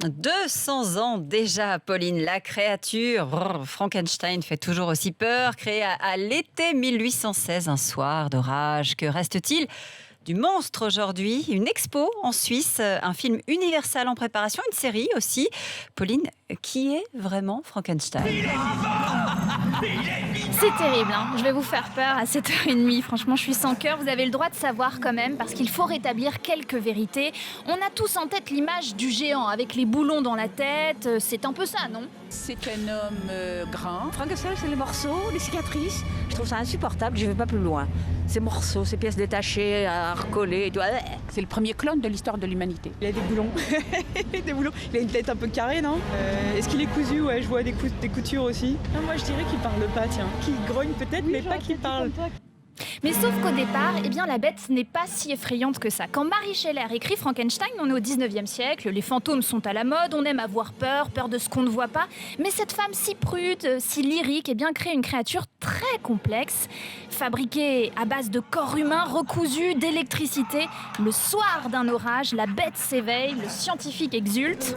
200 ans déjà, Pauline, la créature Frankenstein fait toujours aussi peur. Créé à l'été 1816, un soir d'orage. Que reste-t-il du monstre aujourd'hui? Une expo en Suisse, un film Universal en préparation, une série aussi. Pauline, qui est vraiment Frankenstein? C'est terrible, hein. Je vais vous faire peur à 7h30. Franchement, je suis sans cœur. Vous avez le droit de savoir quand même, parce qu'il faut rétablir quelques vérités. On a tous en tête l'image du géant avec les boulons dans la tête. C'est un peu ça, non? C'est un homme grand. Frankenstein, c'est les morceaux, les cicatrices. Je trouve ça insupportable, je ne vais pas plus loin. Ces morceaux, ces pièces détachées, à recoller et tout. C'est le premier clone de l'histoire de l'humanité. Il a des boulons. Des boulons. Il a une tête un peu carrée, non? Est-ce qu'il est cousu? Ouais, je vois des coutures aussi. Ah, moi, je dirais qu'il parle pas, tiens. Qu'il grogne peut-être, oui, mais pas qu'il parle. Mais sauf qu'au départ, la bête n'est pas si effrayante que ça. Quand Mary Shelley écrit Frankenstein, on est au 19e siècle, les fantômes sont à la mode, on aime avoir peur de ce qu'on ne voit pas. Mais cette femme si prude, si lyrique, crée une créature très complexe, fabriquée à base de corps humains recousus d'électricité. Le soir d'un orage, la bête s'éveille, le scientifique exulte.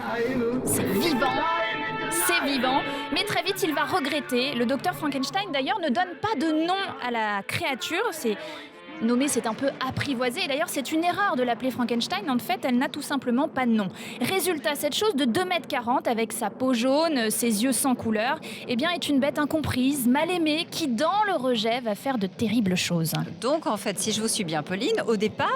C'est vivant, mais très vite il va regretter. Le docteur Frankenstein d'ailleurs ne donne pas de nom à la créature, c'est un peu apprivoisé. Et d'ailleurs, c'est une erreur de l'appeler Frankenstein. En fait, elle n'a tout simplement pas de nom. Résultat, cette chose de 2,40 m avec sa peau jaune, ses yeux sans couleur, est une bête incomprise, mal aimée, qui, dans le rejet, va faire de terribles choses. Donc, en fait, si je vous suis bien, Pauline, au départ,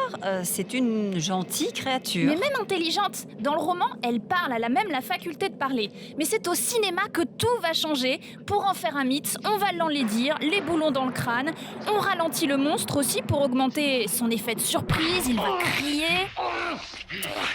c'est une gentille créature. Mais même intelligente. Dans le roman, elle parle, elle a même la faculté de parler. Mais c'est au cinéma que tout va changer. Pour en faire un mythe, on va l'enlaidir, les boulons dans le crâne, on ralentit le monstre aussi pour augmenter son effet de surprise, il va crier.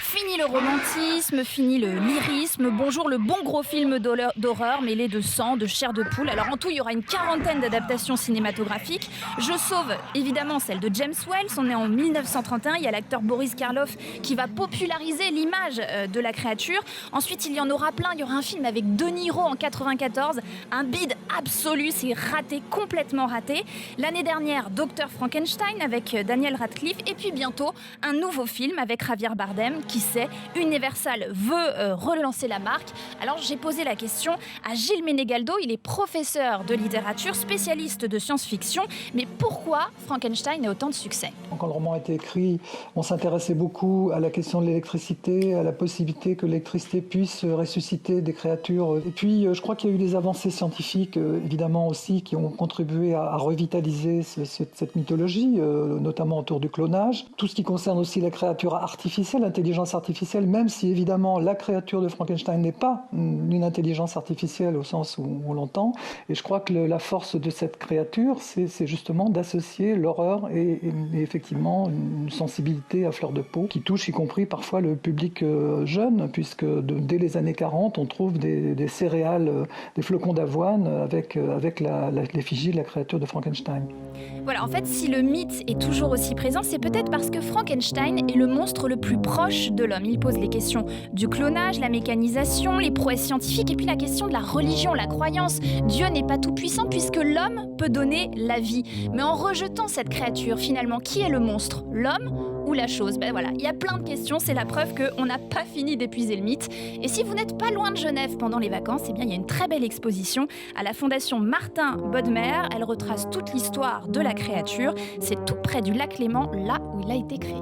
Fini le romantisme, fini le lyrisme, bonjour le bon gros film d'horreur mêlé de sang, de chair de poule. Alors en tout, il y aura une 40aine d'adaptations cinématographiques. Je sauve évidemment celle de James Whale, on est en 1931, il y a l'acteur Boris Karloff qui va populariser l'image de la créature. Ensuite, il y en aura plein, il y aura un film avec De Niro en 94, un bide absolu, c'est raté, complètement raté. L'année dernière, Dr Frankenstein avec Daniel Radcliffe, et puis bientôt un nouveau film avec Javier Bardem. Qui sait, Universal veut relancer la marque. Alors j'ai posé la question à Gilles Menegaldo, il est professeur de littérature, spécialiste de science-fiction. Mais pourquoi Frankenstein a autant de succès? Quand le roman a été écrit, on s'intéressait beaucoup à la question de l'électricité, à la possibilité que l'électricité puisse ressusciter des créatures. Et puis je crois qu'il y a eu des avancées scientifiques, évidemment aussi, qui ont contribué à revitaliser cette mythologie, notamment autour du clonage. Tout ce qui concerne aussi la créature artificielle, l'intelligence artificielle, même si évidemment la créature de Frankenstein n'est pas une intelligence artificielle au sens où on l'entend. Et je crois que la force de cette créature, c'est justement d'associer l'horreur et effectivement une sensibilité à fleur de peau qui touche y compris parfois le public jeune, puisque dès les années 40, on trouve des céréales, des flocons d'avoine avec l'effigie de la créature de Frankenstein. Voilà, en fait, si le mythe est toujours aussi présent, c'est peut-être parce que Frankenstein est le monstre le plus proche de l'homme. Il pose les questions du clonage, la mécanisation, les prouesses scientifiques et puis la question de la religion, la croyance. Dieu n'est pas tout puissant puisque l'homme peut donner la vie. Mais en rejetant cette créature, finalement, qui est le monstre? L'homme ou la chose? Voilà, il y a plein de questions, c'est la preuve qu'on n'a pas fini d'épuiser le mythe. Et si vous n'êtes pas loin de Genève pendant les vacances, il y a une très belle exposition à la Fondation Martin Bodmer. Elle retrace toute l'histoire de la créature. C'est tout près du lac Léman, là où il a été créé.